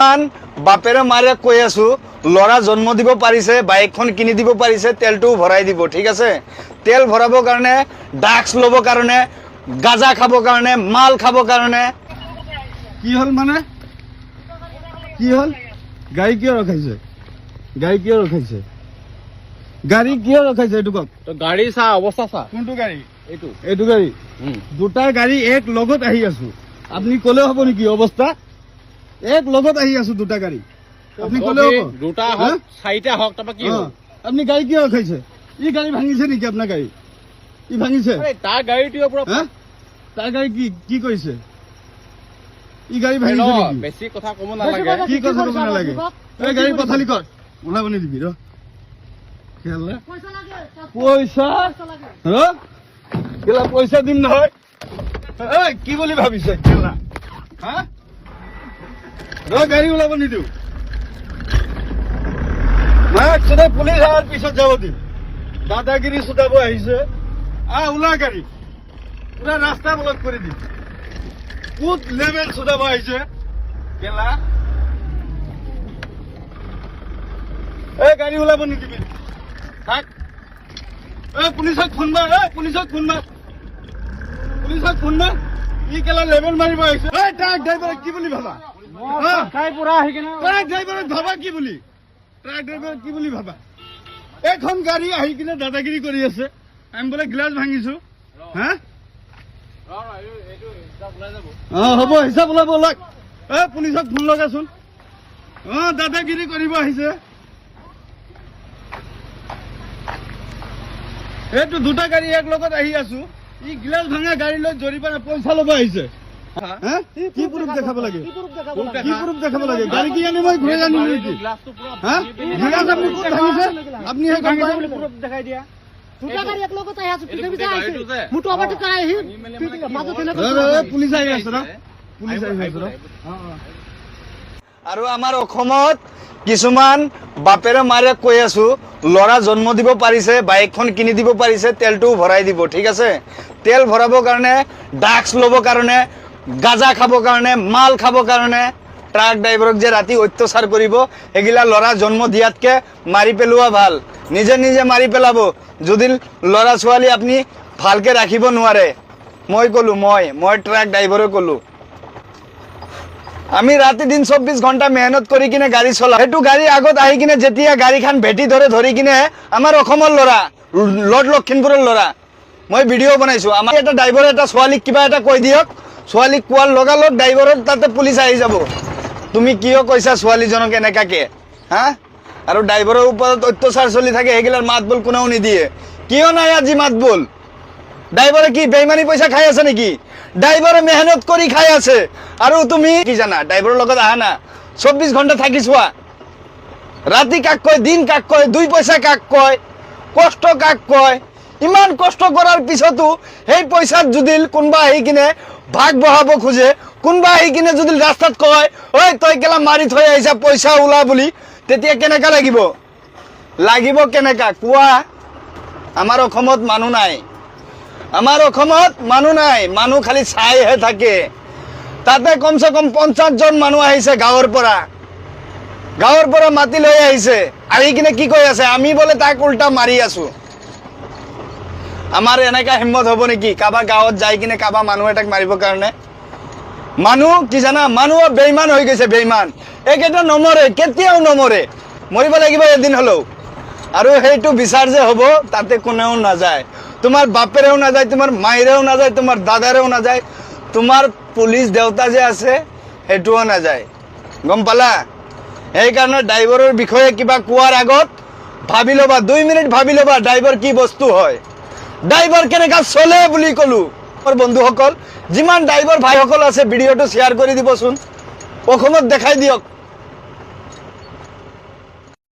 বাপেৰে মাৰে কৈ আছো লৰা জন্ম দিব পাৰিছে, বাইকখন কিনি দিব পাৰিছে, তেলটো ভৰাই দিব। ঠিক আছে, তেল ভৰাবৰ কাৰণে, ড্ৰাগছ ল'বৰ কাৰণে, গাঁজা খাবৰ কাৰণে, মাল খাবৰ কাৰণে। কি হল মানে কি হল? গাড়ী কিয় ৰখাইছে? গাড়ী কিয় ৰখাইছে? গাড়ী কিয় ৰখাইছে এইটো কওক। গাড়ী চা, অৱস্থা চা। কোনটো গাড়ী? এইটো এইটো গাড়ী। দুটা গাড়ী এক লগত আহি আছো, আপুনি কলে হ'ব নেকি? অৱস্থা এক লগত আহি আছো, দুটা গাড়ী আপুনি কলে হ'ব? দুটা হওক চাৰিটা হওক, তাৰপৰা কি হ'ল? আপুনি গাড়ী কিয় ৰখাইছে? ই গাড়ী ভাঙিছে নেকি? আপোনাৰ গাড়ী ই ভাঙিছে? তাৰ গাড়ীটো পুৰা তাৰ গাড়ী কি কৰিছে? ই গাড়ী ভাঙিছে নেকি? বেছি কথা ক'ব নালাগে। কি কথা ক'ব নালাগে? এই গাড়ী পঠালি কৰ, ওলাব নিদিবি। ৰ পইচা কেলা পইচা দিম নহয়। কি বুলি ভাবিছে কেলা? গাড়ী ওলাব নিদিও, মাক সদায় পুলিচ অহাৰ পিছত যাব দিম। দাদাগিৰি চুটাব আহিছে, ওলা গাড়ী, পুৰা ৰাস্তা ব্লক কৰি দিম। ক'ত লেভেল চুটাব আহিছে কেলা? গাড়ী ওলাব নিদিবি, থাক। পুলিচক ফোন মাৰ, পুলিচক ফোন মাৰ, পুলিচক ফোন মাৰ। ই কেলা লেভেল মাৰিব আহিছে। ট্ৰাক ড্ৰাইভাৰক কি বুলি ভাবা? ট্ৰাক ড্ৰাইভাৰক ভাবা কি বুলি? ট্ৰাক ড্ৰাইভাৰক কি বুলি ভাবা? এখন গাড়ী আহি কিনে দাদাগিৰি কৰি আছে, আমি বোলে গ্লাছ ভাঙিছো। হ'ব, হিচাপ ওলাব। ওলাক, পুলিচক ফোন লগাচোন। দাদাগিৰি কৰিব আহিছে। এইটো দুটা গাড়ী এক লগত আহি আছো, ই গ্লাছ ভাঙা গাড়ী লৈ জৰিমনা পইচা ল'ব আহিছে। কি প্ৰুফ দেখাব লাগে? কি প্ৰুফ দেখাব লাগে? গাড়ী কি আনি মই ঘূৰাই আনিম নেকি? গ্লাছ আপুনি ক'ত ভাঙিছে? আপুনি দেখাই দিয়া। পুলিচ আহি আছে, পুলিচ আহি আছে। আৰু আমাৰ অসমত কিছুমান বাপেৰে মাৰে কৈ আছো লৰা জন্ম দিব পাৰিছে, বাইকখন কিনি দিব পাৰিছে, তেলটো ভৰাই দিব। ঠিক আছে, তেল ভৰাবৰ কাৰণে, ড্ৰাগছ ল'বৰ কাৰণে, গাঁজা খাবৰ কাৰণে, মাল খাবৰ কাৰণে। ট্ৰাক ড্ৰাইভাৰক যে ৰাতি অত্যাচাৰ কৰিব, সেইগিলা ল'ৰা জন্ম দিয়াতকে মাৰি পেলোৱা ভাল। নিজে নিজে মাৰি পেলাব যদি ল'ৰা ছোৱালী আপুনি ভালকে ৰাখিব নোৱাৰে। মই ক'লো, মই ট্ৰাক ড্ৰাইভাৰে ক'লো, আমি ৰাতি দিন 24 ঘণ্টা মেহনত কৰি কিনে গাড়ী চলাওঁ। সেইটো গাড়ী আগত আহি কিনে যেতিয়া গাড়ীখন ভেটি ধৰি কিনে আমাৰ অসমৰ ল'ৰা, লৰ্ড লক্ষিমপুৰৰ ল'ৰা, মই ভিডিঅ' বনাইছো। আমাৰ এটা ড্ৰাইভাৰে এটা ছোৱালীক কিবা এটা কৈ দিয়ক, ছোৱালীক কোৱাৰ লগালগ ড্ৰাইভাৰৰ তাতে পুলিচ আহি যাব। তুমি কিয় কৈছা ছোৱালীজনক এনেকাকে? আৰু ড্ৰাইভাৰৰ ওপৰত অত্যাচাৰ চলি থাকে, সেইগিলাৰ মাত বোল কোনেও নিদিয়ে। কিয় নাই আজি মাত বোল? ড্ৰাইভাৰে কি বেইমানি পইচা খাই আছে নেকি? ড্ৰাইভাৰে মেহনত কৰি খাই আছে। আৰু তুমি কি জানা? ড্ৰাইভাৰৰ লগত আহা না, 24 ঘণ্টা থাকি চোৱা। ৰাতি কাক কয়, দিন কাক কয়, 2 পইচা কাক কয়, কষ্ট কাক কয়? ইমান কষ্ট কৰাৰ পিছতো সেই পইচাত যদি কোনোবা আহি কিনে ভাগ বহাব খোজে, কোনোবা আহি কিনে যদি ৰাস্তাত কয়, ঐ তই কেলা মাৰি থৈ আহিছা, পইচা ওলা বুলি, তেতিয়া কেনেকা লাগিব? কেনেকা কোৱা? আমাৰ অসমত মানুহ নাই, আমাৰ অসমত মানুহ নাই। মানুহ খালি চাইহে থাকে। তাতে কমচে কম 50 জন মানুহ আহিছে গাঁৱৰ পৰা মাতি লৈ আহিছে। আহি কিনে কি কৈ আছে? আমি বোলে তাক উল্টা মাৰি আছো। আমাৰ এনেকা হিম্মত হ'ব নেকি কাৰোবাৰ গাঁৱত যাই কিনে কাৰোবাৰ মানুহ এটাক মাৰিবৰ কাৰণে? মানুহ কি জানা, মানুহ বেইমান হৈ গৈছে, বেইমান। এইকেইটা নমৰে, কেতিয়াও নমৰে, মৰিব লাগিব এদিন হলেও। আৰু সেইটো বিচাৰ যে হ'ব, তাতে কোনেও নাযায়। তোমাৰ বাপেৰেও নাযায়, তোমাৰ মায়েৰেও নাযায়, তোমাৰ দাদাৰেও নাযায়, তোমাৰ পুলিচ দেউতা যে আছে সেইটোও নাযায়। গম পালা? সেইকাৰণে ড্ৰাইভাৰৰ বিষয়ে কিবা কোৱাৰ আগত ভাবি ল'বা, 2 মিনিট ভাবি ল'বা ড্ৰাইভাৰ কি বস্তু হয়, ড্ৰাইভাৰ কেনেকা চলে বুলি ক'লো। বন্ধুসকল, যিমান ড্ৰাইভাৰ ভাইসকল আছে ভিডিঅ'টো শ্বেয়াৰ কৰি দিবচোন, অসমত দেখাই দিয়ক।